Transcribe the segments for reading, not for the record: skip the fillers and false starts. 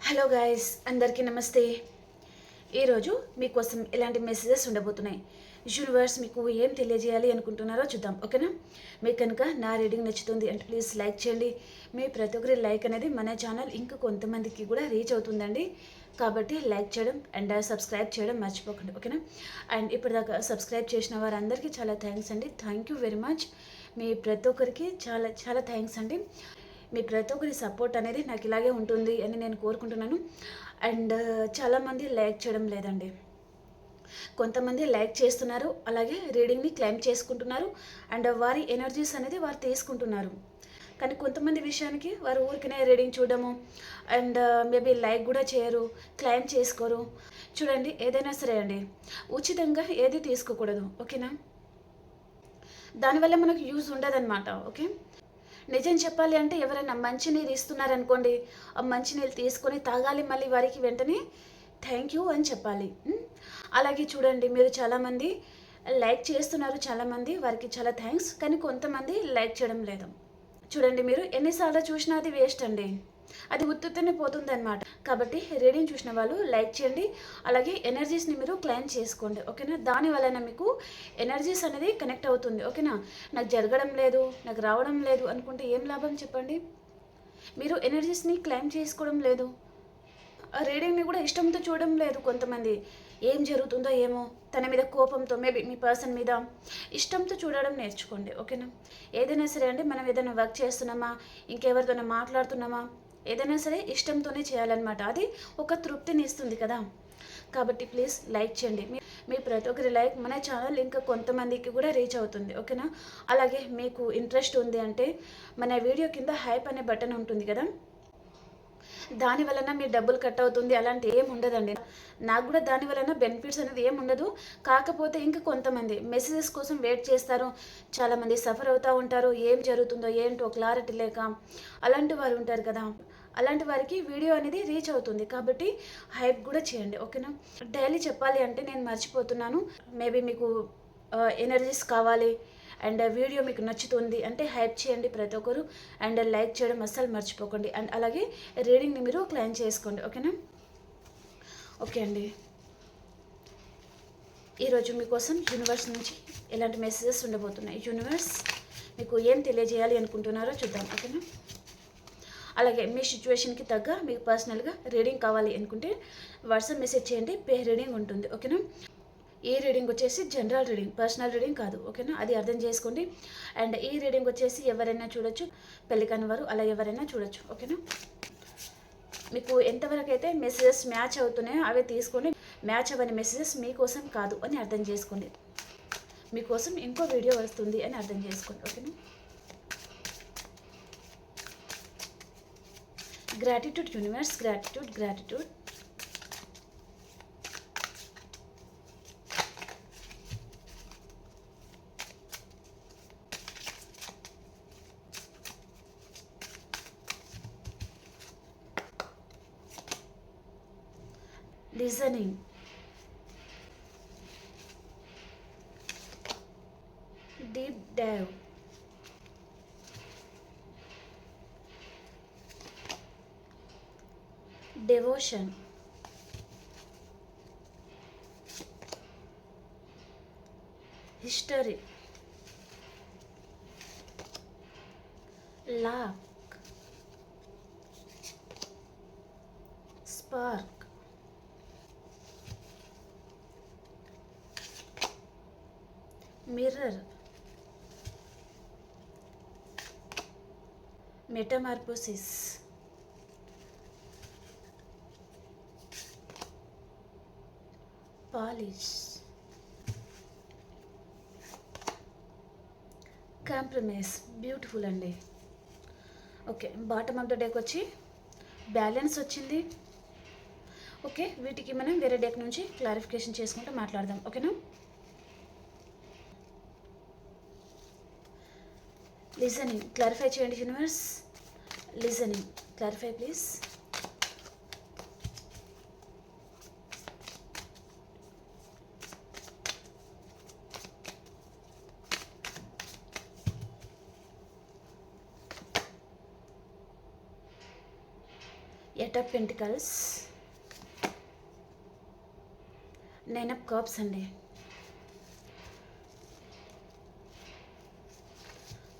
Hello guys, అందరికీ నమస్తే. ఈరోజు మీకోసం ఇలాంటి మెసేజెస్ ఉండబోతున్నాయి. యూనివర్స్ మీకు ఏం తెలియజేయాలి అనుకుంటున్నారో చూద్దాం, ఓకేనా? మీకు కనుక నా రీడింగ్ నచ్చుతుంది అంటే ప్లీజ్ లైక్ చేయండి. మీ ప్రతి ఒక్కరి లైక్ అనేది మన ఛానల్ ఇంకా కొంతమందికి కూడా రీచ్ అవుతుందండి. కాబట్టి లైక్ చేయడం అండ్ సబ్స్క్రైబ్ చేయడం మర్చిపోకండి, ఓకేనా? అండ్ ఇప్పటిదాకా సబ్స్క్రైబ్ చేసిన వారందరికీ చాలా థ్యాంక్స్ అండి. Thank you very much. మీ ప్రతి ఒక్కరికి చాలా చాలా థ్యాంక్స్ అండి. మీ ప్రతి ఒక్కరి సపోర్ట్ అనేది నాకు ఇలాగే ఉంటుంది అని నేను కోరుకుంటున్నాను. అండ్ చాలామంది లైక్ చేయడం లేదండి. కొంతమంది లైక్ చేస్తున్నారు, అలాగే రీడింగ్ని క్లైమ్ చేసుకుంటున్నారు అండ్ వారి ఎనర్జీస్ అనేది వారు తీసుకుంటున్నారు. కానీ కొంతమంది విషయానికి వారు ఊరికనే రీడింగ్ చూడడము అండ్ మేబీ లైక్ కూడా చేయరు, క్లైమ్ చేసుకోరు. చూడండి, ఏదైనా సరే అండి, ఉచితంగా ఏది తీసుకోకూడదు, ఓకేనా? దానివల్ల మనకు యూజ్ ఉండదన్నమాట, ఓకే? నిజం చెప్పాలి అంటే ఎవరైనా మంచినీరు ఇస్తున్నారనుకోండి, ఆ మంచినీళ్ళు తీసుకొని తాగాలి, మళ్ళీ వారికి వెంటనే థ్యాంక్ యూ అని చెప్పాలి. అలాగే చూడండి, మీరు చాలామంది లైక్ చేస్తున్నారు, చాలామంది వారికి చాలా థ్యాంక్స్, కానీ కొంతమంది లైక్ చేయడం లేదు. చూడండి, మీరు ఎన్నిసార్లు చూసినా అది వేస్ట్ అండి, అది ఉత్తుతనే పోతుంది అనమాట. కాబట్టి రీడింగ్ చూసిన వాళ్ళు లైక్ చేయండి, అలాగే ఎనర్జీస్ని మీరు క్లైమ్ చేసుకోండి, ఓకేనా? దాని వలన మీకు ఎనర్జీస్ అనేది కనెక్ట్ అవుతుంది, ఓకేనా? నాకు జరగడం లేదు, నాకు రావడం లేదు అనుకుంటే ఏం లాభం చెప్పండి? మీరు ఎనర్జీస్ని క్లైమ్ చేసుకోవడం లేదు, రీడింగ్ని కూడా ఇష్టంతో చూడడం లేదు. కొంతమంది ఏం జరుగుతుందో ఏమో తన మీద కోపంతో, మేబీ మీ పర్సన్ మీద ఇష్టంతో చూడడం నేర్చుకోండి, ఓకేనా? ఏదైనా సరే అండి, మనం ఏదైనా వర్క్ చేస్తున్నామా, ఇంకెవరితోనో మాట్లాడుతున్నామా, ఏదైనా సరే ఇష్టంతోనే చేయాలన్నమాట. అది ఒక తృప్తిని ఇస్తుంది కదా. కాబట్టి ప్లీజ్ లైక్ చేయండి. మీ ప్రతి ఒక్కరి లైక్ మన ఛానల్ ఇంకా కొంతమందికి కూడా రీచ్ అవుతుంది, ఓకేనా? అలాగే మీకు ఇంట్రెస్ట్ ఉంది అంటే మన వీడియో కింద హైప్ అనే బటన్ ఉంటుంది కదా, దాని వలన మీ డబ్బులు కట్ అవుతుంది అలాంటి ఏం ఉండదండి. నాకు కూడా దాని వలన బెనిఫిట్స్ అనేది ఏం ఉండదు. కాకపోతే ఇంకా కొంతమంది మెసేజెస్ కోసం వెయిట్ చేస్తారు, చాలామంది సఫర్ అవుతూ ఉంటారు, ఏం జరుగుతుందో ఏంటో క్లారిటీ లేక అలాంటి వారు ఉంటారు కదా. అలాంటి వారికి వీడియో అనేది రీచ్ అవుతుంది, కాబట్టి హైప్ కూడా చేయండి, ఓకేనా? డైలీ చెప్పాలి అంటే నేను మర్చిపోతున్నాను. మేబీ మీకు ఎనర్జీస్ కావాలి అండ్ వీడియో మీకు నచ్చుతుంది అంటే హైప్ చేయండి ప్రతి ఒక్కరు, అండ్ లైక్ చేయడం అస్సలు మర్చిపోకండి. అండ్ అలాగే రీడింగ్ని మీరు క్లైమ్ చేసుకోండి, ఓకేనా? ఓకే అండి, ఈరోజు మీకోసం యూనివర్స్ నుంచి ఎలాంటి మెసేజెస్ ఉండబోతున్నాయి, యూనివర్స్ మీకు ఏం తెలియజేయాలి అనుకుంటున్నారో చూద్దాం, ఓకేనా? అలాగే మీ సిచ్యువేషన్కి తగ్గ మీకు పర్సనల్గా రీడింగ్ కావాలి అనుకుంటే వాట్సాప్ మెసేజ్ చేయండి, పే రీడింగ్ ఉంటుంది, ఓకేనా? ఈ రీడింగ్ వచ్చేసి జనరల్ రీడింగ్, పర్సనల్ రీడింగ్ కాదు, ఓకేనా? అది అర్థం చేసుకోండి. అండ్ ఈ రీడింగ్ వచ్చేసి ఎవరైనా చూడొచ్చు, పెళ్లి కాని వారు అలా ఎవరైనా చూడొచ్చు, ఓకేనా? మీకు ఎంతవరకు అయితే మెసేజెస్ మ్యాచ్ అవుతున్నాయో అవే తీసుకోండి, మ్యాచ్ అవ్వని మెసేజెస్ మీకోసం కాదు అని అర్థం చేసుకోండి, మీకోసం ఇంకో వీడియో వస్తుంది అని అర్థం చేసుకోండి, ఓకేనా? Gratitude universe, gratitude, gratitude. Listening, deep dive, devotion, history, luck, spark, mirror, metamorphosis, polish, compromise. Beautiful అండి. Okay, bottom of the deck వచ్చి బ్యాలెన్స్ వచ్చింది. ఓకే, వీటికి మనం వేరే డెక్ నుంచి క్లారిఫికేషన్ చేసుకుంటూ మాట్లాడదాం, ఓకేనా? లిజనింగ్ క్లారిఫై చేయండి universe, listening clarify please. Eight of pentacles, nine of cups అండి,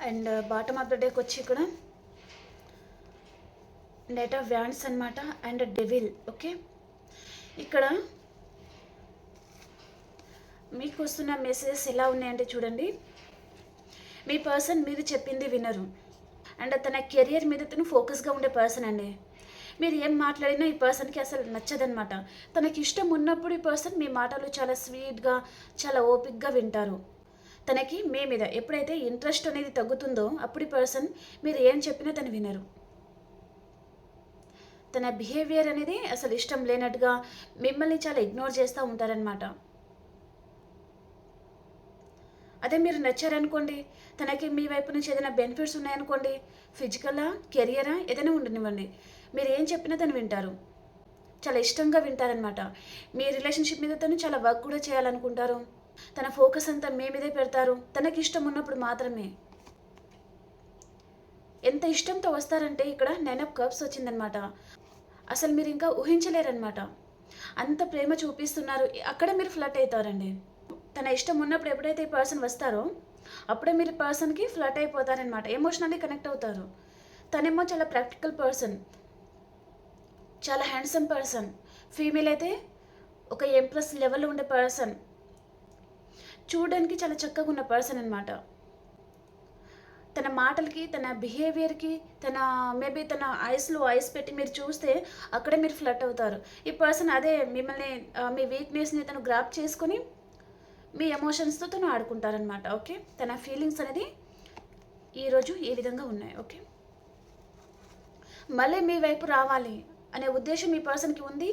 అండ్ బాటమ్ ఆఫ్ ద డేకి వచ్చి ఇక్కడ నైట్ ఆఫ్ వ్యాండ్స్ అనమాట, అండ్ డెవిల్. ఓకే, ఇక్కడ మీకు వస్తున్న మెసేజెస్ ఎలా ఉన్నాయంటే చూడండి, మీ పర్సన్ మీరు చెప్పింది వినరు, అండ్ తన కెరియర్ మీద తను ఫోకస్గా ఉండే పర్సన్ అండి. మీరు ఏం మాట్లాడినా ఈ పర్సన్కి అసలు నచ్చదనమాట. తనకి ఇష్టం ఉన్నప్పుడు ఈ పర్సన్ మీ మాటలు చాలా స్వీట్గా, చాలా ఓపిక్గా వింటారు. తనకి మీ మీద ఎప్పుడైతే ఇంట్రెస్ట్ అనేది తగ్గుతుందో అప్పుడు ఈ పర్సన్ మీరు ఏం చెప్పినా తను వినరు. తన బిహేవియర్ అనేది అసలు ఇష్టం లేనట్టుగా మిమ్మల్ని చాలా ఇగ్నోర్ చేస్తూ ఉంటారనమాట. అదే మీరు నచ్చారనుకోండి, తనకి మీ వైపు నుంచి ఏదైనా బెనిఫిట్స్ ఉన్నాయనుకోండి, ఫిజికలా, కెరియరా, ఏదైనా ఉండనివ్వండి, మీరు ఏం చెప్పినా తను వింటారు, చాలా ఇష్టంగా వింటారనమాట. మీ రిలేషన్షిప్ మీద తను చాలా వర్క్ కూడా చేయాలనుకుంటారు. తన ఫోకస్ అంతా మీ మీదే పెడతారు, తనకి ఇష్టం ఉన్నప్పుడు మాత్రమే. ఎంత ఇష్టంతో వస్తారంటే ఇక్కడ 9 ఆఫ్ కప్స్ వచ్చిందనమాట. అసలు మీరు ఇంకా ఊహించలేరనమాట, అంత ప్రేమ చూపిస్తున్నారు. అక్కడే మీరు ఫ్లట్ అవుతారండి. తన ఇష్టం ఉన్నప్పుడు ఎప్పుడైతే ఈ పర్సన్ వస్తారో అప్పుడే మీరు పర్సన్కి ఫ్లట్ అయిపోతారనమాట, ఎమోషనల్లీ కనెక్ట్ అవుతారు. తనేమో చాలా ప్రాక్టికల్ పర్సన్, చాలా హ్యాండ్సమ్ పర్సన్. ఫీమేల్ అయితే ఒక ఎంప్రెస్ లెవెల్లో ఉండే పర్సన్, చూడడానికి చాలా చక్కగా ఉన్న పర్సన్ అనమాట. తన మాటలకి, తన బిహేవియర్కి, తన మేబీ తన ఐస్లో ఐస్ పెట్టి మీరు చూస్తే అక్కడే మీరు ఫ్లట్ అవుతారు. ఈ పర్సన్ అదే మిమ్మల్ని, మీ వీక్నెస్ని తను గ్రాప్ చేసుకొని మీ ఎమోషన్స్తో తను ఆడుకుంటారనమాట. ఓకే, తన ఫీలింగ్స్ అనేది ఈరోజు ఈ విధంగా ఉన్నాయి. ఓకే, మళ్ళీ మీ వైపు రావాలి అనే ఉద్దేశం ఈ పర్సన్కి ఉంది.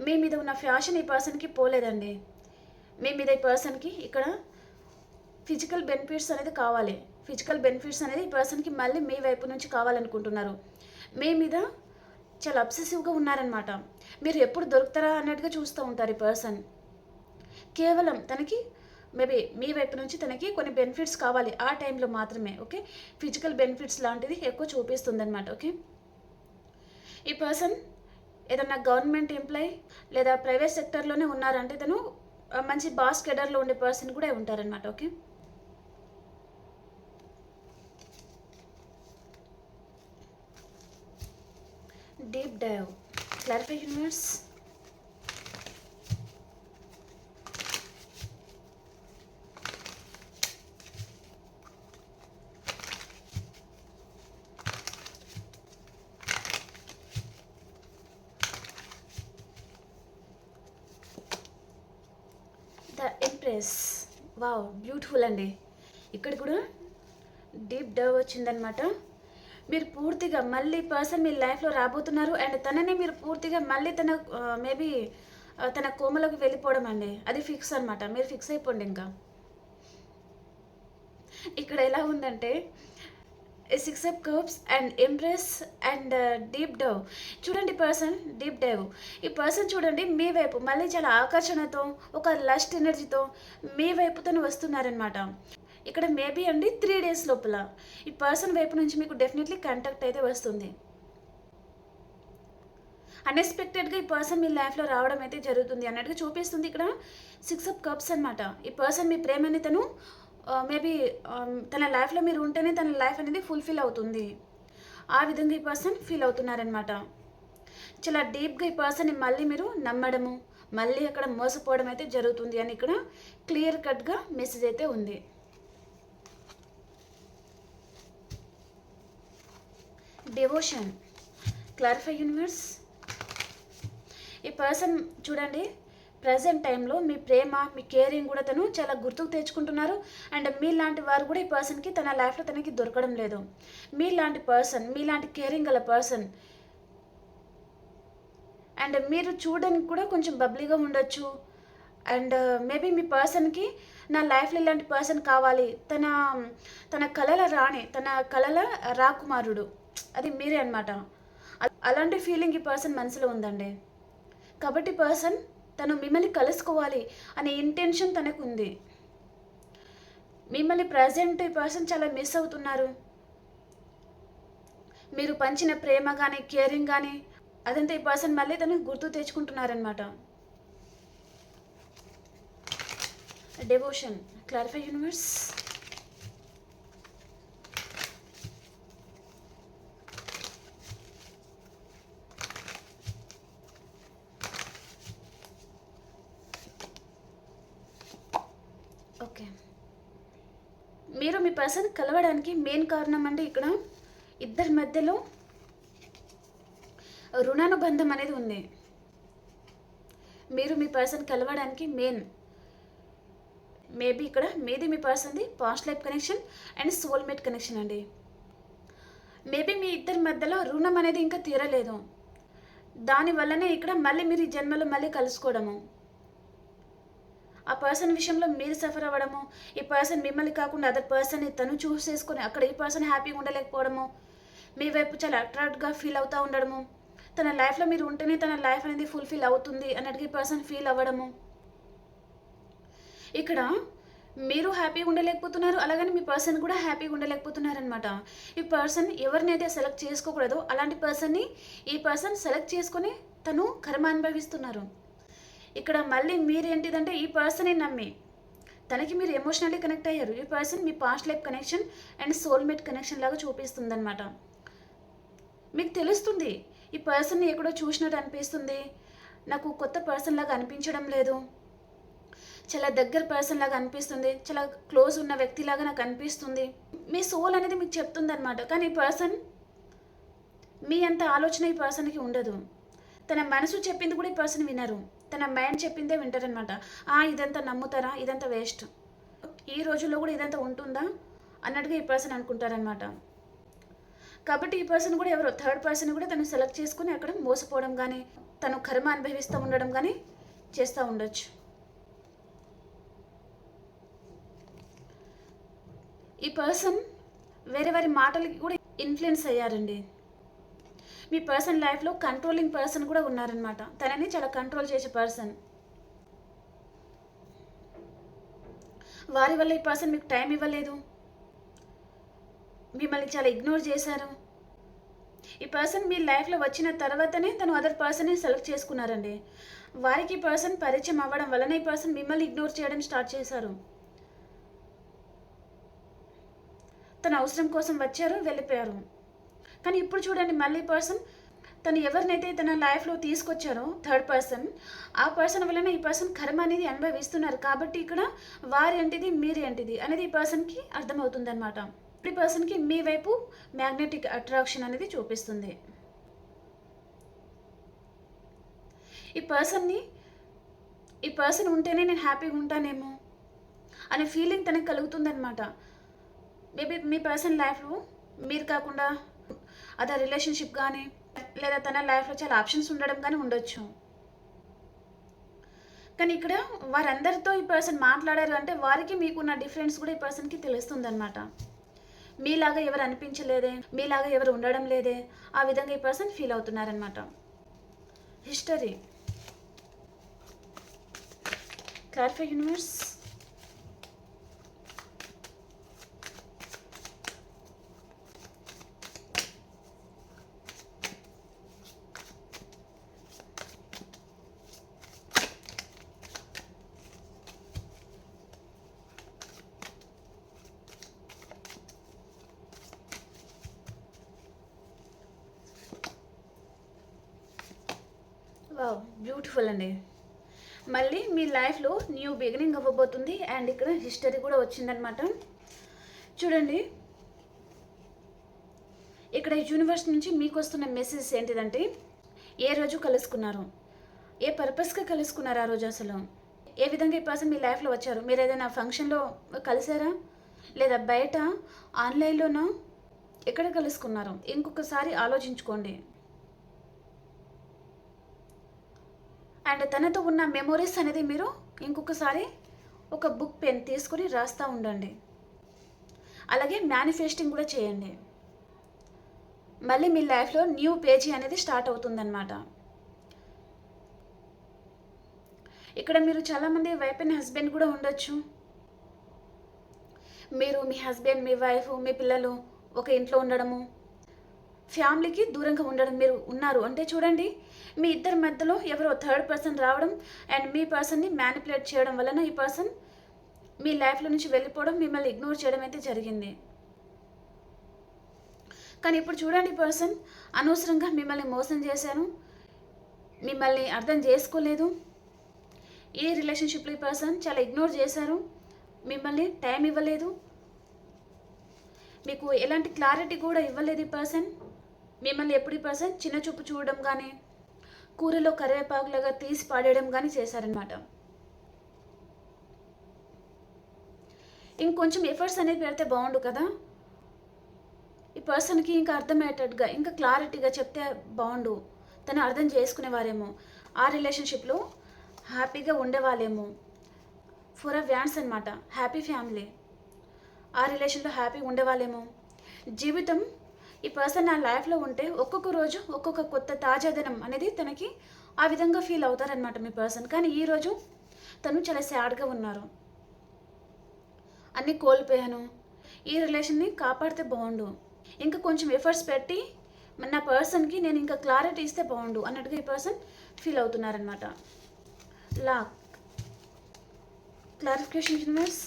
మీ మీద ఉన్న ఫ్యాషన్ ఈ పర్సన్కి పోలేదండి. మీ మీద ఈ పర్సన్కి ఇక్కడ ఫిజికల్ బెనిఫిట్స్ అనేది కావాలి. ఫిజికల్ బెనిఫిట్స్ అనేది ఈ పర్సన్కి మళ్ళీ మీ వైపు నుంచి కావాలనుకుంటున్నారు. మీ మీద చాలా అబ్సెసివ్గా ఉన్నారనమాట. మీరు ఎప్పుడు దొరుకుతారా అన్నట్టుగా చూస్తూ ఉంటారు ఈ పర్సన్. కేవలం తనకి మేబీ మీ వైపు నుంచి తనకి కొన్ని బెనిఫిట్స్ కావాలి, ఆ టైంలో మాత్రమే. ఓకే, ఫిజికల్ బెనిఫిట్స్ లాంటిది ఎక్కువ చూపిస్తుంది అనమాట. ఓకే, ఈ పర్సన్ ఏదన్నా గవర్నమెంట్ ఎంప్లాయీ లేదా ప్రైవేట్ సెక్టర్లోనే ఉన్నారంటే తను మంచి బాస్ కెడర్లో ఉండే పర్సన్ కూడా ఉంటారనమాట. Okay, deep dive, clarify universe. The empress, wow, beautiful అండి. ఇక్కడ కూడా డీప్ డైవ్ వచ్చిందనమాట. మీరు పూర్తిగా మళ్ళీ పర్సన్ మీ లైఫ్లో రాబోతున్నారు, అండ్ తనని మీరు పూర్తిగా మళ్ళీ తన మేబీ తన కోమలోకి వెళ్ళిపోవడం అండి, అది ఫిక్స్ అనమాట. మీరు ఫిక్స్ అయిపోండి. ఇంకా ఇక్కడ ఎలా ఉందంటే 6 of cups and empress and deep dive. చూడండి పర్సన్ డీప్ డైవ్, ఈ పర్సన్ చూడండి మీ వైపు మళ్ళీ చాలా ఆకర్షణతో, ఒక లస్ట్ ఎనర్జీతో మీ వైపుతో వస్తున్నారనమాట. ఇక్కడ మేబీ అండి 3 days లోపల ఈ పర్సన్ వైపు నుంచి మీకు డెఫినెట్లీ కాంటాక్ట్ అయితే వస్తుంది. అన్ఎక్స్పెక్టెడ్గా ఈ పర్సన్ మీ లైఫ్లో రావడం అయితే జరుగుతుంది అన్నట్టుగా చూపిస్తుంది. ఇక్కడ 6 ఆఫ్ కప్స్ అనమాట. ఈ పర్సన్ మీ ప్రేమని తను మేబీ తన లైఫ్లో మీరు ఉంటేనే తన లైఫ్ అనేది ఫుల్ఫిల్ అవుతుంది, ఆ విధంగా ఈ పర్సన్ ఫీల్ అవుతున్నారనమాట. చాలా డీప్గా ఈ పర్సన్ని మళ్ళీ మీరు నమ్మడము, మళ్ళీ అక్కడ మోసపోవడం అయితే జరుగుతుంది అని ఇక్కడ క్లియర్ కట్గా మెసేజ్ అయితే ఉంది. Devotion, clarify universe. ఈ పర్సన్ చూడండి ప్రజెంట్ టైంలో మీ ప్రేమ, మీ కేరింగ్ కూడా తను చాలా గుర్తుకు తెచ్చుకుంటున్నారు. అండ్ మీలాంటి వారు కూడా ఈ పర్సన్కి తన లైఫ్లో తనకి దొరకడం లేదు. మీలాంటి పర్సన్, మీలాంటి కేరింగ్ గల పర్సన్, అండ్ మీరు చూడడానికి కూడా కొంచెం బబ్లీగా ఉండొచ్చు. అండ్ మేబీ మీ పర్సన్కి నా లైఫ్లో ఇలాంటి పర్సన్ కావాలి, తన కలల రాణి, తన కలల రాకుమారుడు, అది మీరే అనమాట. అలాంటి ఫీలింగ్ ఈ పర్సన్ మనసులో ఉందండి. కాబట్టి పర్సన్ తను మిమ్మల్ని కలుసుకోవాలి అనే ఇంటెన్షన్ తనకు ఉంది. మిమ్మల్ని ప్రజెంట్ ఈ పర్సన్ చాలా మిస్ అవుతున్నారు. మీరు పంచిన ప్రేమ కానీ, కేరింగ్ కానీ, అదంతా ఈ పర్సన్ మళ్ళీ తను గుర్తు తెచ్చుకుంటున్నారనమాట. Devotion, clarify universe. ఓకే, మీరు మీ పర్సన్ కలవడానికి మెయిన్ కారణం అండి ఇక్కడ ఇద్దరి మధ్యలో రుణానుబంధం అనేది ఉంది. మీరు మీ పర్సన్ కలవడానికి మేబీ ఇక్కడ మీది మీ పర్సన్ది past life connection and soulmate connection అండి. మేబీ మీ ఇద్దరి మధ్యలో రుణం అనేది ఇంకా తీరలేదు. దానివల్లనే ఇక్కడ మళ్ళీ మీరు ఈ జన్మలో మళ్ళీ కలుసుకోవడము, ఆ పర్సన్ విషయంలో మీరు సఫర్ అవ్వడము, ఈ పర్సన్ మిమ్మల్ని కాకుండా అదర్ పర్సన్ని తను చూస్ చేసుకొని అక్కడ ఈ పర్సన్ హ్యాపీగా ఉండలేకపోవడము, మీ వైపు చాలా అట్రాక్ట్గా ఫీల్ అవుతూ ఉండడము, తన లైఫ్లో మీరు ఉంటేనే తన లైఫ్ అనేది ఫుల్ఫిల్ అవుతుంది అన్నట్టుగా ఈ పర్సన్ ఫీల్ అవ్వడము. ఇక్కడ మీరు హ్యాపీగా ఉండలేకపోతున్నారు, అలాగని మీ పర్సన్ కూడా హ్యాపీగా ఉండలేకపోతున్నారు అనమాట. ఈ పర్సన్ ఎవరినైతే సెలెక్ట్ చేసుకోకూడదో అలాంటి పర్సన్ని ఈ పర్సన్ సెలెక్ట్ చేసుకొని తను కర్మ అనుభవిస్తున్నారు. ఇక్కడ మళ్ళీ మీరేంటిదంటే ఈ పర్సన్ని నమ్మి తనకి మీరు ఎమోషనల్లీ కనెక్ట్ అయ్యారు. ఈ person me past life connection and soulmate connection లాగా చూపిస్తుంది అనమాట. మీకు తెలుస్తుంది ఈ పర్సన్ని ఎక్కడో చూసినట్టు అనిపిస్తుంది, నాకు కొత్త పర్సన్ లాగా అనిపించడం లేదు, చాలా దగ్గర పర్సన్ లాగా అనిపిస్తుంది, చాలా క్లోజ్ ఉన్న వ్యక్తిలాగా నాకు అనిపిస్తుంది. మీ సోల్ అనేది మీకు చెప్తుంది అనమాట. కానీ ఈ పర్సన్ మీ అంత ఆలోచన ఈ పర్సన్కి ఉండదు. తన మనసు చెప్పింది కూడా ఈ పర్సన్ వినరు, తన మైండ్ చెప్పిందే వింటారనమాట. ఇదంతా నమ్ముతారా, ఇదంతా వేస్ట్, ఈ రోజుల్లో కూడా ఇదంతా ఉంటుందా అన్నట్టుగా ఈ పర్సన్ అనుకుంటారనమాట. కాబట్టి ఈ పర్సన్ కూడా ఎవరో థర్డ్ పర్సన్ కూడా తను సెలెక్ట్ చేసుకుని అక్కడ మోసపోవడం కానీ తను కర్మ అనుభవిస్తూ ఉండడం కానీ చేస్తూ ఉండొచ్చు. ఈ పర్సన్ వేరే వారి మాటలకి కూడా ఇన్ఫ్లుయెన్స్ అయ్యారండి. మీ పర్సన్ లైఫ్లో కంట్రోలింగ్ పర్సన్ కూడా ఉన్నారనమాట. తనని చాలా కంట్రోల్ చేసే పర్సన్. వారి వల్ల ఈ పర్సన్ మీకు టైం ఇవ్వలేదు, మిమ్మల్ని చాలా ఇగ్నోర్ చేశారు. ఈ పర్సన్ మీ లైఫ్లో వచ్చిన తర్వాతనే తను అదర్ పర్సన్ని సెలెక్ట్ చేసుకున్నారండి. వారికి ఈ పర్సన్ పరిచయం అవ్వడం వలన ఈ పర్సన్ మిమ్మల్ని ఇగ్నోర్ చేయడం స్టార్ట్ చేశారు. తన అవసరం కోసం వచ్చారు, వెళ్ళిపోయారు. కానీ ఇప్పుడు చూడండి మళ్ళీ పర్సన్ తను ఎవరినైతే తన లైఫ్లో తీసుకొచ్చారో థర్డ్ పర్సన్, ఆ పర్సన్ వలన ఈ పర్సన్ కర్మ అనేది అనుభవిస్తున్నారు. కాబట్టి ఇక్కడ వారి ఏంటిది మీరే ఏంటిది అనేది ఈ పర్సన్కి అర్థమవుతుంది అనమాట. ఈ పర్సన్కి మీ వైపు మ్యాగ్నెటిక్ అట్రాక్షన్ అనేది చూపిస్తుంది. ఈ పర్సన్ ఉంటేనే నేను హ్యాపీగా ఉంటానేమో అనే ఫీలింగ్ తనకు కలుగుతుందనమాట. మేబీ మీ పర్సన్ లైఫ్లో మీరు కాకుండా అదర్ రిలేషన్షిప్ కానీ లేదా తన లైఫ్లో చాలా ఆప్షన్స్ ఉండడం కానీ ఉండొచ్చు. కానీ ఇక్కడ వారందరితో ఈ పర్సన్ మాట్లాడారు అంటే వారికి మీకున్న డిఫరెన్స్ కూడా ఈ పర్సన్కి తెలుస్తుంది అనమాట. మీలాగా ఎవరు అనిపించలేదే, మీలాగా ఎవరు ఉండడం లేదే, ఆ విధంగా ఈ పర్సన్ ఫీల్ అవుతున్నారనమాట. History, clarify universe. Wow, beautiful అండి. మళ్ళీ మీ లైఫ్లో న్యూ బిగినింగ్ అవ్వబోతుంది. అండ్ ఇక్కడ హిస్టరీ కూడా వచ్చిందనమాట. చూడండి ఇక్కడ యూనివర్స్ నుంచి మీకు వస్తున్న మెసేజ్ ఏంటిదంటే, ఏ రోజు కలుసుకున్నారు, ఏ పర్పస్గా కలుసుకున్నారు, ఆ రోజు అసలు ఏ విధంగా ఈ పర్సన్ మీ లైఫ్లో వచ్చారు, మీరు ఏదైనా ఫంక్షన్లో కలిసారా, లేదా బయట ఆన్లైన్లోనో ఎక్కడ కలుసుకున్నారు, ఇంకొకసారి ఆలోచించుకోండి. అండ్ తనతో ఉన్న మెమొరీస్ అనేది మీరు ఇంకొకసారి ఒక బుక్ పెన్ తీసుకొని రాస్తూ ఉండండి. అలాగే మేనిఫెస్టింగ్ కూడా చేయండి. మళ్ళీ మీ లైఫ్లో న్యూ పేజీ అనేది స్టార్ట్ అవుతుందన్నమాట. ఇక్కడ మీరు చాలామంది వైఫ్ అండ్ హస్బెండ్ కూడా ఉండొచ్చు. మీరు, మీ హస్బెండ్, మీ వైఫ్, మీ పిల్లలు ఒక ఇంట్లో ఉండడము, ఫ్యామిలీకి దూరంగా ఉండడం మీరు ఉన్నారు అంటే చూడండి, మీ ఇద్దరి మధ్యలో ఎవరో థర్డ్ పర్సన్ రావడం అండ్ మీ పర్సన్ని మ్యానిపులేట్ చేయడం వలన ఈ పర్సన్ మీ లైఫ్లో నుంచి వెళ్ళిపోవడం, మిమ్మల్ని ఇగ్నోర్ చేయడం అయితే జరిగింది. కానీ ఇప్పుడు చూడండి, పర్సన్ అనవసరంగా మిమ్మల్ని మోసం చేశాను, మిమ్మల్ని అర్థం చేసుకోలేదు. ఈ రిలేషన్షిప్లో ఈ పర్సన్ చాలా ఇగ్నోర్ చేశారు, మిమ్మల్ని టైం ఇవ్వలేదు, మీకు ఎలాంటి క్లారిటీ కూడా ఇవ్వలేదు. ఈ పర్సన్ మిమ్మల్ని ఎప్పుడు ఈ పర్సన్ చిన్న చూపు చూడడం కానీ, కూరలో కరివేపాకులాగా తీసి పాడేయడం కానీ చేశారనమాట. ఇంకొంచెం ఎఫర్ట్స్ అనేది పెడితే బాగుండు కదా, ఈ పర్సన్కి ఇంకా అర్థమయ్యేటట్టుగా ఇంకా క్లారిటీగా చెప్తే బాగుండు, తను అర్థం చేసుకునేవారేమో, ఆ రిలేషన్షిప్లో హ్యాపీగా ఉండేవాళ్ళేమో. ఫోర్ ఆఫ్ వ్యాండ్స్ అనమాట, హ్యాపీ ఫ్యామిలీ, ఆ రిలేషన్లో హ్యాపీగా ఉండేవాళ్ళేమో. జీవితం ఈ పర్సన్ నా లైఫ్లో ఉంటే ఒక్కొక్క రోజు ఒక్కొక్క కొత్త తాజాదనం అనేది తనకి ఆ విధంగా ఫీల్ అవుతారనమాట మీ పర్సన్. కానీ ఈరోజు తను చాలా సాడ్గా ఉన్నారు, అన్నీ కోల్పోయాను, ఈ రిలేషన్ని కాపాడితే బాగుండు, ఇంకా కొంచెం ఎఫర్ట్స్ పెట్టి నా పర్సన్కి నేను ఇంకా క్లారిటీ ఇస్తే బాగుండు అన్నట్టుగా ఈ పర్సన్ ఫీల్ అవుతున్నారనమాట. Lock clarification universe.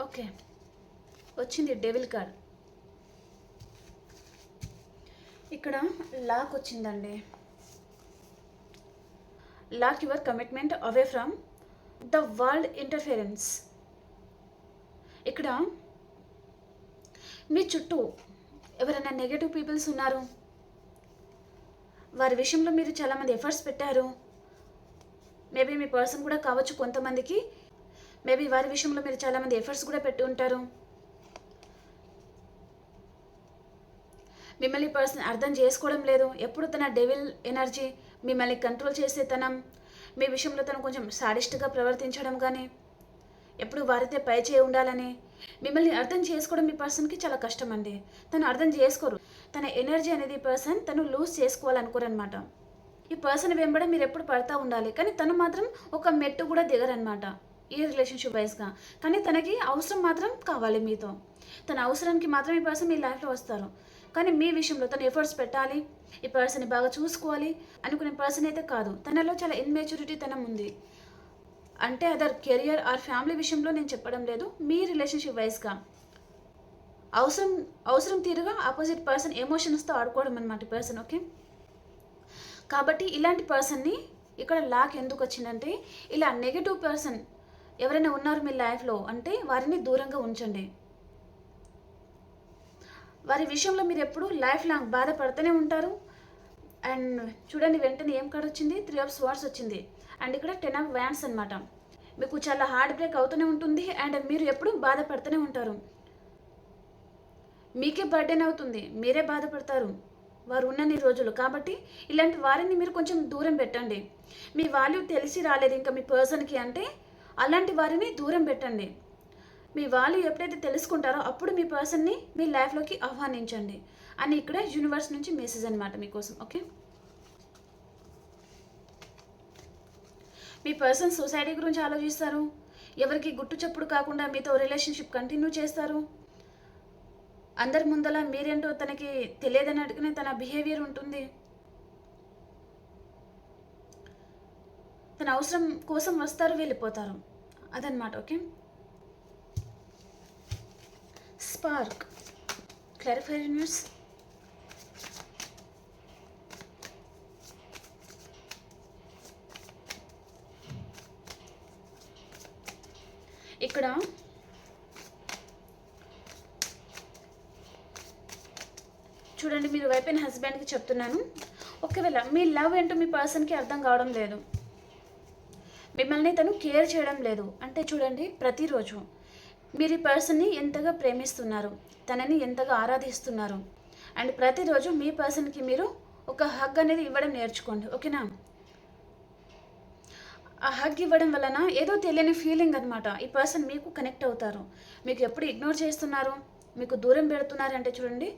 ఓకే, వచ్చింది డెవిల్ కార్డ్. ఇక్కడ లాక్ వచ్చిందండి. Lock your commitment away from the world interference. ఇక్కడ మీ చుట్టూ ఎవరైనా నెగటివ్ పీపుల్స్ ఉన్నారు, వారి విషయంలో మీరు చాలామంది ఎఫర్ట్స్ పెట్టారు, మేబీ మీ పర్సన్ కూడా కావచ్చు కొంతమందికి, మేబీ వారి విషయంలో మీరు చాలామంది ఎఫర్ట్స్ కూడా పెట్టి ఉంటారు. మిమ్మల్ని పర్సన్ అర్థం చేసుకోవడం లేదు, ఎప్పుడు తన డెవిల్ ఎనర్జీ మిమ్మల్ని కంట్రోల్ చేసే తనం, మీ విషయంలో తను కొంచెం సాడిస్ట్గా ప్రవర్తించడం కానీ, ఎప్పుడు వారితే పై చేయి ఉండాలని, మిమ్మల్ని అర్థం చేసుకోవడం మీ పర్సన్కి చాలా కష్టం అండి. తను అర్థం చేసుకోరు, తన ఎనర్జీ అనేది పర్సన్ తను లూజ్ చేసుకోవాలనుకోరనమాట. ఈ పర్సన్ వెంబడ మీరు ఎప్పుడు పడతా ఉండాలి, కానీ తను మాత్రం ఒక మెట్టు కూడా దిగరనమాట ఈ రిలేషన్షిప్ వైజ్గా. కానీ తనకి అవసరం మాత్రం కావాలి మీతో, తన అవసరానికి మాత్రం ఈ పర్సన్ మీ లైఫ్లో వస్తారు. కానీ మీ విషయంలో తను ఎఫర్ట్స్ పెట్టాలి, ఈ పర్సన్ని బాగా చూసుకోవాలి అనుకునే పర్సన్ అయితే కాదు. తనలో చాలా ఇన్మెచ్యూరిటీ తనం ఉంది. అంటే అదర్ కెరియర్ ఆర్ ఫ్యామిలీ విషయంలో నేను చెప్పడం లేదు, మీ రిలేషన్షిప్ వైజ్గా అవసరం తీరుగా ఆపోజిట్ పర్సన్ ఎమోషన్స్తో ఆడుకోవడం అనమాట పర్సన్. ఓకే, కాబట్టి ఇలాంటి పర్సన్ని ఇక్కడ లాక్ ఎందుకు వచ్చిందంటే, ఇలా నెగటివ్ పర్సన్ ఎవరైనా ఉన్నారు మీ లైఫ్లో అంటే వారిని దూరంగా ఉంచండి. వారి విషయంలో మీరు ఎప్పుడు లైఫ్ లాంగ్ బాధపడుతూనే ఉంటారు. అండ్ చూడండి, వెంటనే ఏం కార్డ్ వచ్చింది, 3 ఆఫ్ స్వార్డ్స్ వచ్చింది. అండ్ ఇక్కడ 10 ఆఫ్ వ్యాండ్స్ అనమాట. మీకు చాలా హార్ట్ బ్రేక్ అవుతూనే ఉంటుంది అండ్ మీరు ఎప్పుడు బాధపడుతూనే ఉంటారు. మీకే బర్డెన్ అవుతుంది, మీరే బాధపడతారు వారు ఉన్నన్ని రోజులు. కాబట్టి ఇలాంటి వారిని మీరు కొంచెం దూరం పెట్టండి. మీ వాల్యూ తెలిసి రాలేదు ఇంకా మీ పర్సన్కి అంటే అలాంటి వారిని దూరం పెట్టండి. మీ వాల్యూ ఎప్పుడైతే తెలుసుకుంటారో అప్పుడు మీ పర్సన్ని మీ లైఫ్లోకి ఆహ్వానించండి అని ఇక్కడ యూనివర్స్ నుంచి మెసేజ్ అనమాట మీకోసం. ఓకే, మీ పర్సన్ సొసైటీ గురించి ఆలోచిస్తారు, ఎవరికి గుట్టు చప్పుడు కాకుండా మీతో రిలేషన్షిప్ కంటిన్యూ చేస్తారు. అందరి ముందల మీరేంటో తనకి తెలియదన్నట్టుగానే తన బిహేవియర్ ఉంటుంది. తన అవసరం కోసం వస్తారు, వెళ్ళిపోతారు, అదనమాట. Okay, spark clarify universe. ఇక్కడ చూడండి, మీరు వైఫ్ అండ్ హస్బెండ్కి చెప్తున్నాను, ఒకవేళ మీ లవ్ ఏంటో మీ పర్సన్కి అర్థం కావడం లేదు, మిమ్మల్ని తను కేర్ చేయడం లేదు అంటే చూడండి, ప్రతిరోజు మీరు ఈ పర్సన్ని ఎంతగా ప్రేమిస్తున్నారు, తనని ఎంతగా ఆరాధిస్తున్నారు. అండ్ ప్రతిరోజు మీ పర్సన్కి మీరు ఒక హగ్ అనేది ఇవ్వడం నేర్చుకోండి. ఓకేనా, ఆ హగ్ ఇవ్వడం వలన ఏదో తెలియని ఫీలింగ్ అనమాట. ఈ పర్సన్ మీకు కనెక్ట్ అవుతారు. మీకు ఎప్పుడు ఇగ్నోర్ చేస్తున్నారు, మీకు దూరం పెడుతున్నారంటే చూడండి,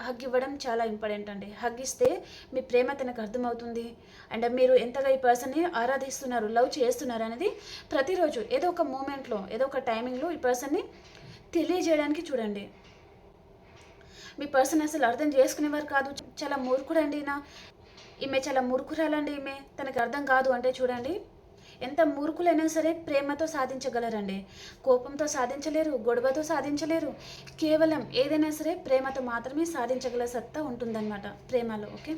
హగ్ ఇవ్వడం చాలా ఇంపార్టెంట్ అండి. హగ్ ఇస్తే మీ ప్రేమ తనకు అర్థమవుతుంది. అండ్ మీరు ఎంతగా ఈ పర్సన్ని ఆరాధిస్తున్నారు, లవ్ చేస్తున్నారు అనేది ప్రతిరోజు ఏదో ఒక మూమెంట్లో, ఏదో ఒక టైమింగ్లో ఈ పర్సన్ని తెలియజేయడానికి చూడండి. మీ పర్సన్ అసలు అర్థం చేసుకునేవారు కాదు, చాలా మూర్ఖుడండి ఈమె చాలా మూర్ఖురాలండి, ఈమె తనకు అర్థం కాదు అంటే చూడండి, ఎంత మూర్ఖులైనా సరే ప్రేమతో సాధించగలరండి. కోపంతో సాధించలేరు, గొడవతో సాధించలేరు. కేవలం ఏదైనా సరే ప్రేమతో మాత్రమే సాధించగల సత్తా ఉంటుందన్నమాట ప్రేమలో. Okay,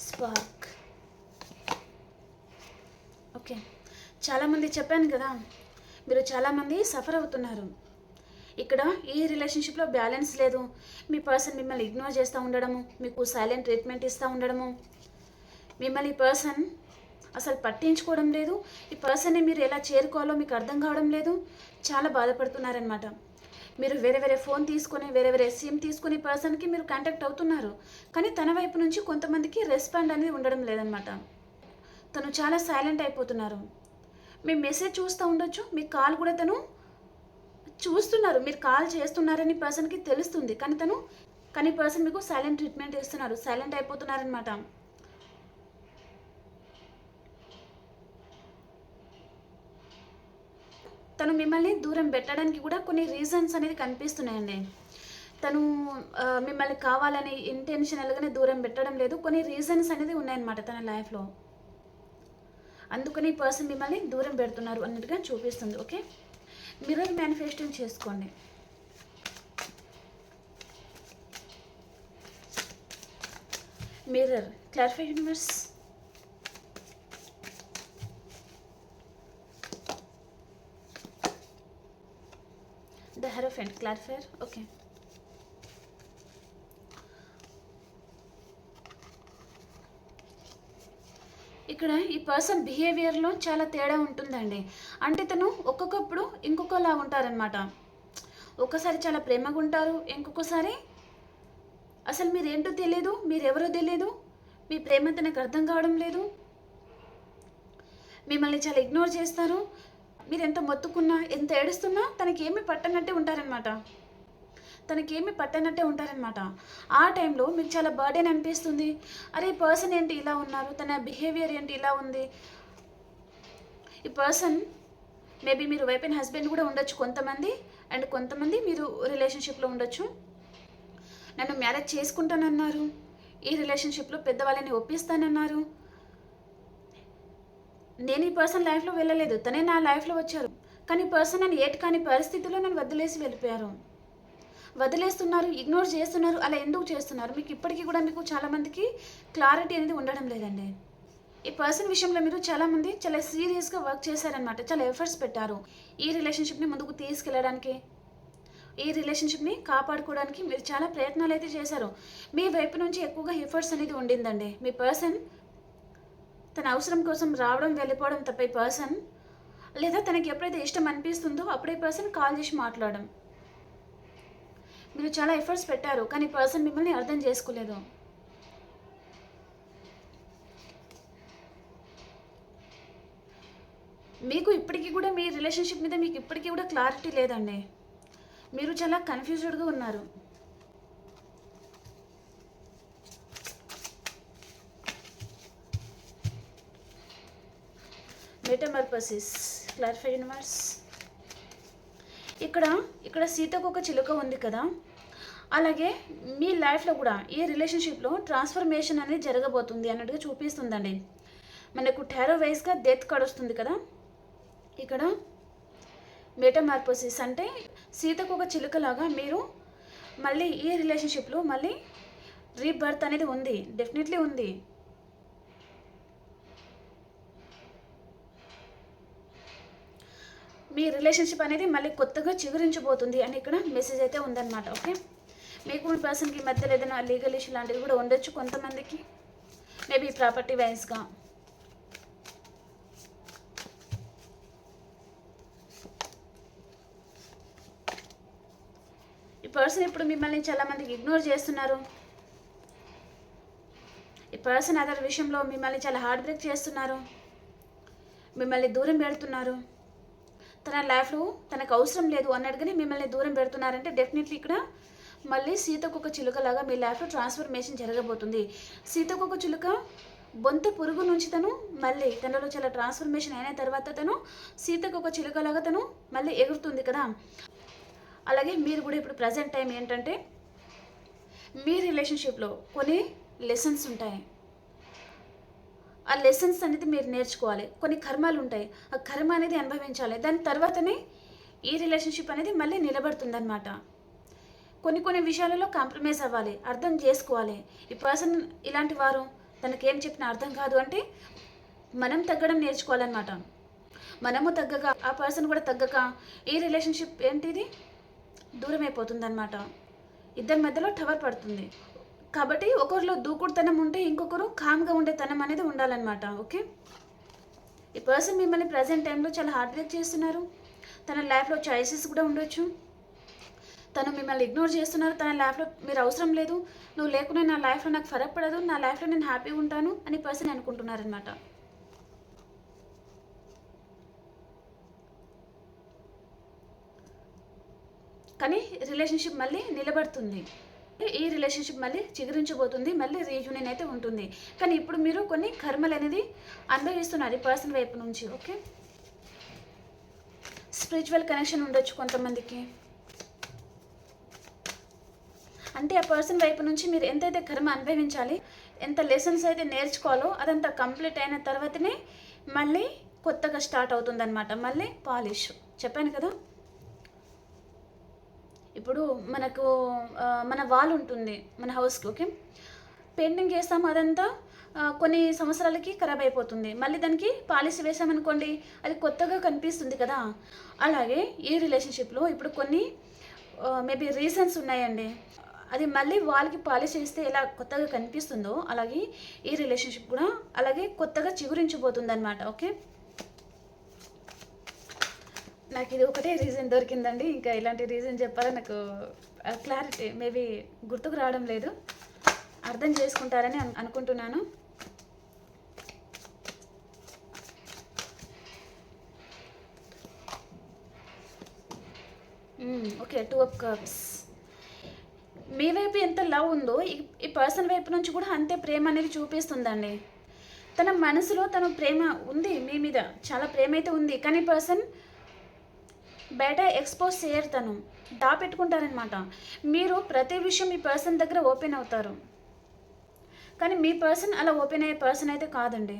spark. ఓకే, చాలామంది చెప్పాను కదా, మీరు చాలామంది సఫర్ అవుతున్నారు. ఇక్కడ ఈ రిలేషన్షిప్లో బ్యాలెన్స్ లేదు. మీ పర్సన్ మిమ్మల్ని ఇగ్నోర్ చేస్తూ ఉండడము, మీకు సైలెంట్ ట్రీట్మెంట్ ఇస్తూ ఉండడము, మిమ్మల్ని ఈ పర్సన్ అసలు పట్టించుకోవడం లేదు. ఈ పర్సన్ని మీరు ఎలా చేరుకోవాలో మీకు అర్థం కావడం లేదు. చాలా బాధపడుతున్నారనమాట. మీరు వేరే వేరే ఫోన్ తీసుకొని, వేరే వేరే సిమ్ తీసుకుని పర్సన్కి మీరు కాంటాక్ట్ అవుతున్నారు, కానీ తన వైపు నుంచి కొంతమందికి రెస్పాండ్ అనేది ఉండడం లేదనమాట. తను చాలా సైలెంట్ అయిపోతున్నారు. మీ మెసేజ్ చూస్తూ ఉండొచ్చు, మీ కాల్ కూడా తను చూస్తున్నారు, మీరు కాల్ చేస్తున్నారని పర్సన్కి తెలుస్తుంది, కానీ పర్సన్ మీకు సైలెంట్ ట్రీట్మెంట్ ఇస్తున్నారు, సైలెంట్ అయిపోతున్నారనమాట. తను మిమ్మల్ని దూరం పెట్టడానికి కూడా కొన్ని రీజన్స్ అనేది కనిపిస్తున్నాయండి. తను మిమ్మల్ని కావాలని ఇంటెన్షనల్గానే దూరం పెట్టడం లేదు, కొన్ని రీజన్స్ అనేది ఉన్నాయన్నమాట తన లైఫ్లో. అందుకని పర్సన్ మిమ్మల్ని దూరం పెడుతున్నారు అన్నట్టుగా చూపిస్తుంది. ఓకే, మిర్రర్ మేనిఫెస్టింగ్ చేసుకోండి. Mirror, clarify universe. The hierophant, clarifier. Okay, ఇక్కడ ఈ పర్సన్ బిహేవియర్లో చాలా తేడా ఉంటుందండి. అంటే తను ఒక్కొక్కప్పుడు ఇంకొకలా ఉంటారనమాట. ఒక్కసారి చాలా ప్రేమగా ఉంటారు, ఇంకొకసారి అసలు మీరేంటో తెలియదు, మీరెవరో తెలియదు, మీ ప్రేమ తనకు అర్థం కావడం లేదు, మిమ్మల్ని చాలా ఇగ్నోర్ చేస్తారు. మీరు ఎంత మొత్తుకున్నా, ఎంత ఏడుస్తున్నా తనకేమీ పట్టనట్టే ఉంటారనమాట. ఆ టైంలో మీకు చాలా బర్డెన్ అనిపిస్తుంది. అరే ఈ పర్సన్ ఏంటి ఇలా ఉన్నారు, తన బిహేవియర్ ఏంటి ఇలా ఉంది. ఈ పర్సన్ మేబీ మీరు వైఫ్ అండ్ హస్బెండ్ కూడా ఉండొచ్చు కొంతమంది, అండ్ కొంతమంది మీరు రిలేషన్షిప్లో ఉండొచ్చు. నన్ను మ్యారేజ్ చేసుకుంటానన్నారు, ఈ రిలేషన్షిప్లో పెద్దవాళ్ళని ఒప్పిస్తానన్నారు. నేను ఈ పర్సన్ లైఫ్లో వెళ్ళలేదు, తనే నా లైఫ్లో వచ్చారు, కానీ పర్సన్ నన్ను ఏటి కాని పరిస్థితుల్లో నన్ను వదిలేస్తున్నారు, ఇగ్నోర్ చేస్తున్నారు. అలా ఎందుకు చేస్తున్నారు? మీకు ఇప్పటికీ కూడా మీకు చాలామందికి క్లారిటీ అనేది ఉండడం లేదండి. ఈ పర్సన్ విషయంలో మీరు చాలామంది చాలా సీరియస్గా వర్క్ చేశారనమాట, చాలా ఎఫర్ట్స్ పెట్టారు ఈ రిలేషన్షిప్ని ముందుకు తీసుకెళ్ళడానికి, ఈ రిలేషన్షిప్ని కాపాడుకోవడానికి మీరు చాలా ప్రయత్నాలు అయితే చేశారు. మీ వైపు నుంచి ఎక్కువగా ఎఫర్ట్స్ అనేది ఉండిందండి. మీ పర్సన్ తన అవసరం కోసం రావడం వెళ్ళిపోవడం తప్ప ఈ పర్సన్, లేదా తనకి ఎప్పుడైతే ఇష్టం అనిపిస్తుందో అప్పుడే పర్సన్ కాల్ చేసి మాట్లాడడం. మీరు చాలా ఎఫర్ట్స్ పెట్టారు, కానీ పర్సన్ మిమ్మల్ని అర్థం చేసుకోలేదు. మీకు ఇప్పటికీ కూడా మీ రిలేషన్షిప్ మీద మీకు ఇప్పటికీ కూడా క్లారిటీ లేదండి. మీరు చాలా కన్ఫ్యూజ్డ్గా ఉన్నారు. మెటమర్పసిస్, క్లారిఫై యూనివర్స్. ఇక్కడ సీతకు ఒక చిలుక ఉంది కదా, అలాగే మీ లైఫ్లో కూడా ఈ రిలేషన్షిప్లో ట్రాన్స్ఫర్మేషన్ అనేది జరగబోతుంది అన్నట్టుగా చూపిస్తుందండి. మనకు టారో వైజ్గా డెత్ కార్డ్ వస్తుంది కదా, ఇక్కడ మెటమార్పోసిస్ అంటే సీతకు ఒక చిలుకలాగా మీరు మళ్ళీ ఈ రిలేషన్షిప్లో మళ్ళీ రీబర్త్ అనేది ఉంది, డెఫినెట్లీ ఉంది. మీ రిలేషన్షిప్ అనేది మళ్ళీ కొత్తగా చిగురించబోతుంది అని ఇక్కడ మెసేజ్ అయితే ఉందన్నమాట. ఓకే, మీకు మీ పర్సన్కి మధ్యలో ఏదైనా లీగల్ ఇష్యూ లాంటివి కూడా ఉండొచ్చు కొంతమందికి, మేబీ ప్రాపర్టీ వైజ్గా. ఈ పర్సన్ ఇప్పుడు మిమ్మల్ని చాలామందికి ఇగ్నోర్ చేస్తున్నారు. ఈ పర్సన్ అదర్ విషయంలో మిమ్మల్ని చాలా హార్ట్ బ్రేక్ చేస్తున్నారు, మిమ్మల్ని దూరం పెడుతున్నారు. తన లైఫ్లో తనకు అవసరం లేదు అన్నట్టుగానే మిమ్మల్ని దూరం పెడుతున్నారంటే డెఫినెట్లీ ఇక్కడ మళ్ళీ సీతకొక చిలుకలాగా మీ లైఫ్లో ట్రాన్స్ఫర్మేషన్ జరగబోతుంది. సీతకొక చిలుక బొంత పురుగు నుంచి తను మళ్ళీ తనలో చాలా ట్రాన్స్ఫర్మేషన్ అయిన తర్వాత తను సీతకొక చిలుకలాగా తను మళ్ళీ ఎగురుతుంది కదా. అలాగే మీరు కూడా ఇప్పుడు ప్రజెంట్ టైం ఏంటంటే మీ రిలేషన్షిప్లో కొన్ని లెసన్స్ ఉంటాయి. ఆ లెసన్స్ అనేది మీరు నేర్చుకోవాలి. కొన్ని కర్మాలు ఉంటాయి, ఆ కర్మ అనేది అనుభవించాలి. దాని తర్వాతనే ఈ రిలేషన్షిప్ అనేది మళ్ళీ నిలబడుతుందన్నమాట. కొన్ని విషయాలలో కాంప్రమైజ్ అవ్వాలి, అర్థం చేసుకోవాలి. ఈ పర్సన్ ఇలాంటి వారు, తనకేం చెప్పినా అర్థం కాదు అంటే మనం తగ్గడం నేర్చుకోవాలన్నమాట. మనము తగ్గక ఆ పర్సన్ కూడా తగ్గక ఈ రిలేషన్షిప్ ఏంటిది దూరం అయిపోతుందన్నమాట. ఇద్దరి మధ్యలో టవర్ పడుతుంది. కాబట్టి ఒకరిలో దూకుడుతనం ఉంటే ఇంకొకరు కామ్గా ఉండే తనం అనేది ఉండాలన్నమాట. ఓకే, ఈ పర్సన్ మిమ్మల్ని ప్రజెంట్ టైంలో చాలా హార్ట్ బ్రేక్ చేస్తున్నారు. తన లైఫ్లో చాయిసెస్ కూడా ఉండొచ్చు. తను మిమ్మల్ని ఇగ్నోర్ చేస్తున్నారు. తన లైఫ్లో మీరు అవసరం లేదు, నువ్వు లేకుండా నా లైఫ్లో నాకు ఫరక్ పడదు, నా లైఫ్లో నేను హ్యాపీగా ఉంటాను అని పర్సన్ అనుకుంటున్నారనమాట. కానీ రిలేషన్షిప్ మళ్ళీ నిలబడుతుంది. ఈ రిలేషన్షిప్ మళ్ళీ చిగురించబోతుంది, మళ్ళీ రీయూనియన్ అయితే ఉంటుంది. కానీ ఇప్పుడు మీరు కొన్ని కర్మలు అనేది అనుభవిస్తున్నారు ఈ పర్సన్ వైపు నుంచి. ఓకే, స్పిరిచువల్ కనెక్షన్ ఉండొచ్చు కొంతమందికి. అంటే ఆ పర్సన్ వైపు నుంచి మీరు ఎంతైతే కర్మ అనుభవించాలి, ఎంత లెసన్స్ అయితే నేర్చుకోవాలో అదంతా కంప్లీట్ అయిన తర్వాతనే మళ్ళీ కొత్తగా స్టార్ట్ అవుతుందన్నమాట. మళ్ళీ పాలిష్ చెప్పాను కదా. ఇప్పుడు మనకు మన వాల్ ఉంటుంది మన హౌస్కి. ఓకే, పెయింటింగ్ చేస్తాము, అదంతా కొన్ని సంవత్సరాలకి ఖరాబ్ అయిపోతుంది. మళ్ళీ దానికి పాలిష్ వేసామనుకోండి, అది కొత్తగా కనిపిస్తుంది కదా. అలాగే ఈ రిలేషన్షిప్లో ఇప్పుడు కొన్ని మేబీ రీజన్స్ ఉన్నాయండి. అది మళ్ళీ వాళ్ళకి పాలిష్ చేస్తే ఎలా కొత్తగా కనిపిస్తుందో అలాగే ఈ రిలేషన్షిప్ కూడా అలాగే కొత్తగా చిగురించబోతుంది అనమాట. ఓకే, నాకు ఇది ఒకటే రీజన్ దొరికిందండి. ఇంకా ఇలాంటి రీజన్ చెప్పాలని నాకు క్లారిటీ మేబీ గుర్తుకు రావడం లేదు. అర్థం చేసుకుంటారని అనుకుంటున్నాను. Okay, 2 of Cups. మీ వైపు ఎంత లవ్ ఉందో ఈ పర్సన్ వైపు నుంచి కూడా అంతే ప్రేమ అనేది చూపిస్తుందండి. తన మనసులో తన ప్రేమ ఉంది మీ మీద, చాలా ప్రేమ అయితే ఉంది. కానీ పర్సన్ బయట ఎక్స్పోజ్ చేయరు, తను దాపెట్టుకుంటారనమాట. మీరు ప్రతి విషయం మీ పర్సన్ దగ్గర ఓపెన్ అవుతారు, కానీ మీ పర్సన్ అలా ఓపెన్ అయ్యే పర్సన్ అయితే కాదండి.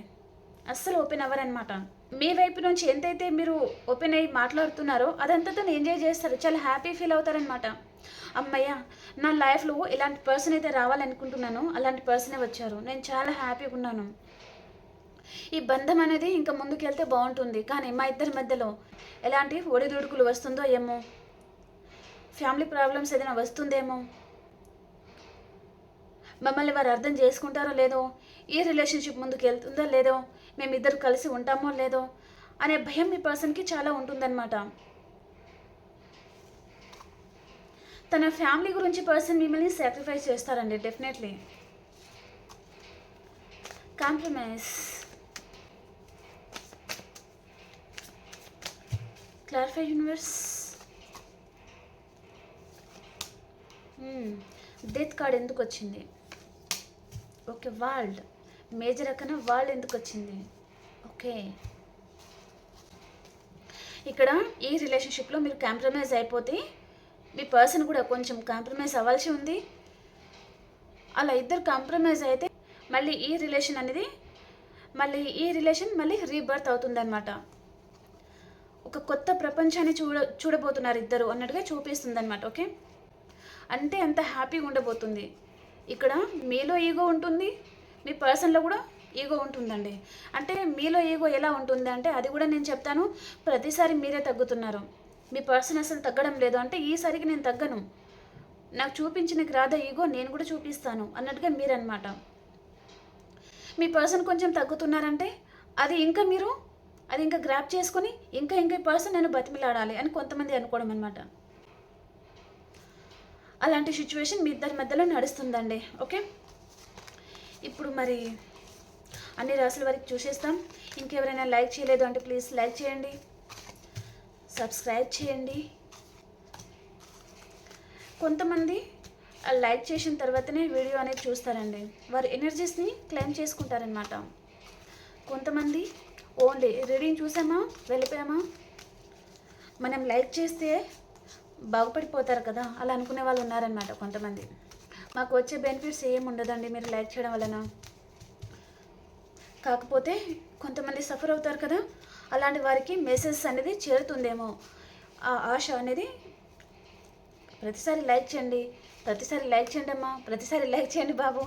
అస్సలు ఓపెన్ అవ్వరనమాట. మీ వైపు నుంచి ఎంతైతే మీరు ఓపెన్ అయ్యి మాట్లాడుతున్నారో అదంతా తను ఎంజాయ్ చేస్తారు, చాలా హ్యాపీ ఫీల్ అవుతారనమాట. అమ్మయ్య, నా లైఫ్లో ఇలాంటి పర్సన్ అయితే రావాలనుకుంటున్నాను, అలాంటి పర్సనే వచ్చారు, నేను చాలా హ్యాపీగా ఉన్నాను, ఈ బంధం అనేది ఇంకా ముందుకు వెళ్తే బాగుంటుంది. కానీ మా ఇద్దరి మధ్యలో ఎలాంటి ఒడిదుడుకులు వస్తుందో ఏమో, ఫ్యామిలీ ప్రాబ్లమ్స్ ఏదైనా వస్తుందేమో, మమ్మల్ని వారు అర్థం చేసుకుంటారో లేదో, ఈ రిలేషన్షిప్ ముందుకు వెళ్తుందో లేదో, మేమిద్దరు కలిసి ఉంటామో లేదో అనే భయం మీ పర్సన్కి చాలా ఉంటుందన్నమాట. తన ఫ్యామిలీ గురించి పర్సన్ మిమ్మల్ని సాక్రిఫైస్ చేస్తారండి definitely. Compromise, clarify universe. Death card ఎందుకు వచ్చింది? ఓకే, వరల్డ్ మేజర్ అక్కన వరల్డ్ ఎందుకు వచ్చింది? ఓకే, ఇక్కడ ఈ రిలేషన్షిప్లో మీరు కాంప్రమైజ్ అయిపోతే మీ పర్సన్ కూడా కొంచెం కాంప్రమైజ్ అవ్వాల్సి ఉంది. అలా ఇద్దరు కాంప్రమైజ్ అయితే మళ్ళీ ఈ రిలేషన్ అనేది మళ్ళీ రీబర్త్ అవుతుందన్నమాట. ఒక కొత్త ప్రపంచాన్ని చూడబోతున్నారు ఇద్దరు అన్నట్టుగా చూపిస్తుంది అనమాట. ఓకే, అంటే అంత హ్యాపీగా ఉండబోతుంది. ఇక్కడ మీలో ఈగో ఉంటుంది, మీ పర్సన్లో కూడా ఈగో ఉంటుందండి. అంటే మీలో ఈగో ఎలా ఉంటుంది అంటే అది కూడా నేను చెప్తాను. ప్రతిసారి మీరే తగ్గుతున్నారు, మీ పర్సన్ అసలు తగ్గడం లేదు. అంటే ఈసారికి నేను తగ్గను, నాకు చూపించిన రాధా ఈగో నేను కూడా చూపిస్తాను అన్నట్టుగా మీరన్నమాట. మీ పర్సన్ కొంచెం తగ్గుతున్నారంటే అది ఇంకా గ్రాప్ చేసుకొని ఇంకా ఈ పర్సన్ నేను బతిమిలాడాలి అని కొంతమంది అనుకోవడం అనమాట. అలాంటి సిచ్యువేషన్ మీ ఇద్దరి మధ్యలో నడుస్తుందండి. ఓకే, ఇప్పుడు మరి అన్ని రాసుల వరకు చూసేస్తాం. ఇంకెవరైనా లైక్ చేయలేదు అంటే ప్లీజ్ లైక్ చేయండి, సబ్స్క్రైబ్ చేయండి. కొంతమంది లైక్ చేసిన తర్వాతనే వీడియో అనేది చూస్తారండి, వారి ఎనర్జీస్ని క్లెయిమ్ చేసుకుంటారనమాట. కొంతమంది ఓన్లీ రీడింగ్ చూసామా వెళ్ళిపోయామా, మనం లైక్ చేస్తే బాగుపడిపోతారు కదా, అలా అనుకునే వాళ్ళు ఉన్నారనమాట కొంతమంది. మాకు వచ్చే బెనిఫిట్స్ ఏమి ఉండదండి మీరు లైక్ చేయడం వలన, కాకపోతే కొంతమంది సఫర్ అవుతారు కదా, అలాంటి వారికి మెసేజ్ అనేది చేరుతుందేమో ఆ ఆశ అనేది. ప్రతిసారి లైక్ చేయండి, ప్రతిసారి లైక్ చేయండి అమ్మా, ప్రతిసారి లైక్ చేయండి బాబు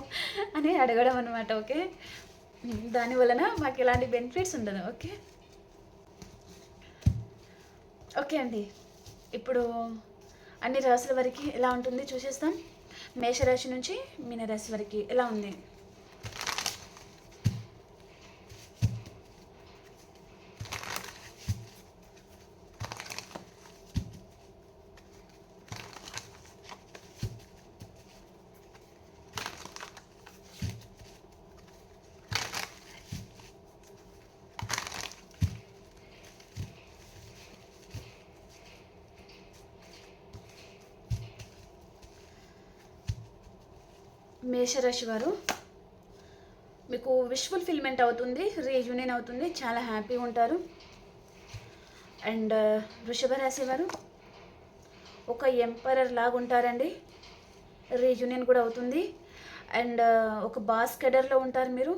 అని అడగడం అనమాట. ఓకే, దాని వలన మాకు ఎలాంటి బెనిఫిట్స్ ఉండదు. ఓకే ఓకే అండి, ఇప్పుడు అన్ని రాశుల వరకు ఎలా ఉంటుంది చూసేస్తాం. మేషరాశి నుంచి మీనరాశి వరకు ఎలా ఉంది. మేషరాశి వారు, మీకు విష్ ఫుల్ఫిల్మెంట్ అవుతుంది, రీయూనియన్ అవుతుంది, చాలా హ్యాపీగా ఉంటారు. అండ్ వృషభ రాశి వారు ఒక ఎంపరర్ లాగా ఉంటారండి, రీయూనియన్ కూడా అవుతుంది. అండ్ ఒక బాస్ కెడర్లో ఉంటారు మీరు.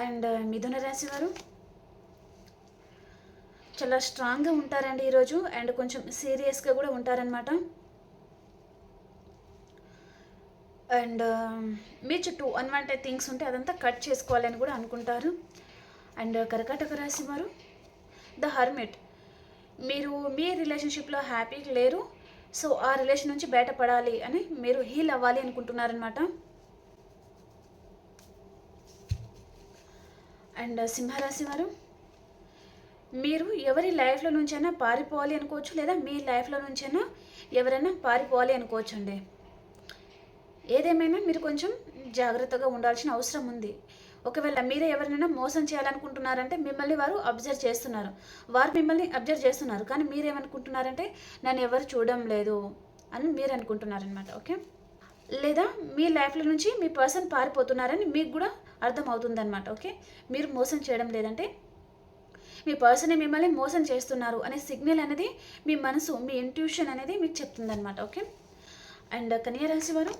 అండ్ మిథున రాశి వారు చాలా స్ట్రాంగ్గా ఉంటారండి ఈరోజు, అండ్ కొంచెం సీరియస్గా కూడా ఉంటారనమాట. అండ్ మీ చుట్టూ అన్వాంటెడ్ థింగ్స్ ఉంటే అదంతా కట్ చేసుకోవాలని కూడా అనుకుంటారు. అండ్ కర్కాటక రాశి వారు ద హర్మిట్, మీరు మీ రిలేషన్షిప్లో హ్యాపీగా లేరు, సో ఆ రిలేషన్ నుంచి బయటపడాలి అని మీరు హీల్ అవ్వాలి అనుకుంటున్నారనమాట. అండ్ సింహరాశి వారు, మీరు ఎవరి లైఫ్లో నుంచైనా పారిపోవాలి అనుకోవచ్చు, లేదా మీ లైఫ్లో నుంచైనా ఎవరైనా పారిపోవాలి అనుకోవచ్చు అండి. ఏదేమైనా మీరు కొంచెం జాగ్రత్తగా ఉండాల్సిన అవసరం ఉంది. ఒకవేళ మీరే ఎవరినైనా మోసం చేయాలనుకుంటున్నారంటే మిమ్మల్ని వారు అబ్జర్వ్ చేస్తున్నారు, వారు మిమ్మల్ని అబ్జర్వ్ చేస్తున్నారు, కానీ మీరేమనుకుంటున్నారంటే నన్ను ఎవరు చూడడం లేదు అని మీరు అనుకుంటున్నారనమాట. ఓకే, లేదా మీ లైఫ్లో నుంచి మీ పర్సన్ పారిపోతున్నారని మీకు కూడా అర్థం అవుతుందన్నమాట. ఓకే, మీరు మోసం చేయడం లేదంటే మీ పర్సనే మిమ్మల్ని మోసం చేస్తున్నారు అనే సిగ్నల్ అనేది మీ మనసు, మీ ఇంట్యూషన్ అనేది మీకు చెప్తుందన్నమాట. ఓకే, అండ్ కన్యా రాశి వారు,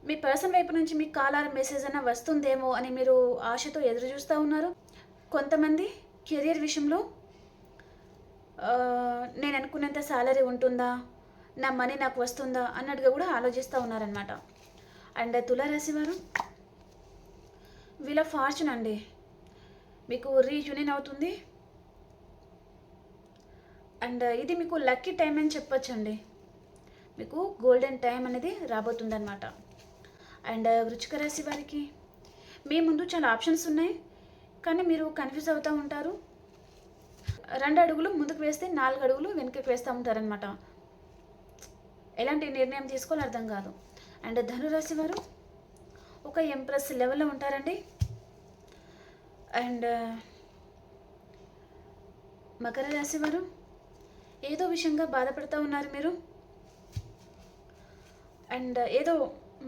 మీ పర్సన్ వైపు నుంచి మీకు కాల్ ఆర్ మెసేజ్ అయినా వస్తుందేమో అని మీరు ఆశతో ఎదురు చూస్తూ ఉన్నారు. కొంతమంది కెరియర్ విషయంలో నేను అనుకున్నంత శాలరీ ఉంటుందా, నా మనీ నాకు వస్తుందా అన్నట్టుగా కూడా ఆలోచిస్తూ ఉన్నారనమాట. అండ్ తులారాశి వారు, వీళ్ళ ఫార్చ్యూన్ అండి మీకు రీయూనియన్ అవుతుంది. అండ్ ఇది మీకు లక్కీ టైం అని చెప్పొచ్చండి, మీకు గోల్డెన్ టైం అనేది రాబోతుందన్నమాట. అండ్ వృశ్చిక రాశి వారికి, మీ ముందు చాలా ఆప్షన్స్ ఉన్నాయి కానీ మీరు కన్ఫ్యూజ్ అవుతూ ఉంటారు. 2 అడుగులు ముందుకు వేస్తే 4 అడుగులు వెనుకకు వేస్తూ ఉంటారనమాట, ఎలాంటి నిర్ణయం తీసుకోవాలో అర్థం కాదు. అండ్ ధనురాశి వారు ఒక ఎంప్రెస్ లెవెల్లో ఉంటారండి. అండ్ మకర రాశి వారు, ఏదో విషయంగా బాధపడుతూ ఉన్నారు మీరు, అండ్ ఏదో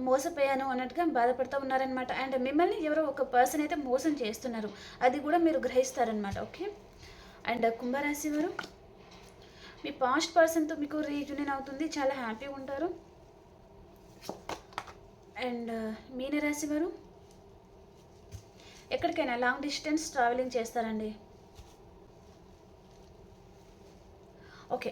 మోసపోయాను అన్నట్టుగా బాధపడుతూ ఉన్నారనమాట. అండ్ మిమ్మల్ని ఎవరో ఒక పర్సన్ అయితే మోసం చేస్తున్నారు, అది కూడా మీరు గ్రహిస్తారనమాట. ఓకే, అండ్ కుంభరాశి వారు, మీ పాస్ట్ పర్సన్తో మీకు రీయూనియన్ అవుతుంది, చాలా హ్యాపీగా ఉంటారు. అండ్ మీనరాశి వారు, ఎక్కడికైనా లాంగ్ డిస్టెన్స్ ట్రావెలింగ్ చేస్తారండి. ఓకే,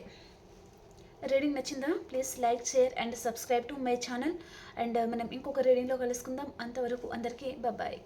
రీడింగ్ నచ్చిందా? Please like, share and subscribe to my channel. And మనం ఇంకొక రీడింగ్లో కలుసుకుందాం. అంతవరకు అందరికీ బాయ్.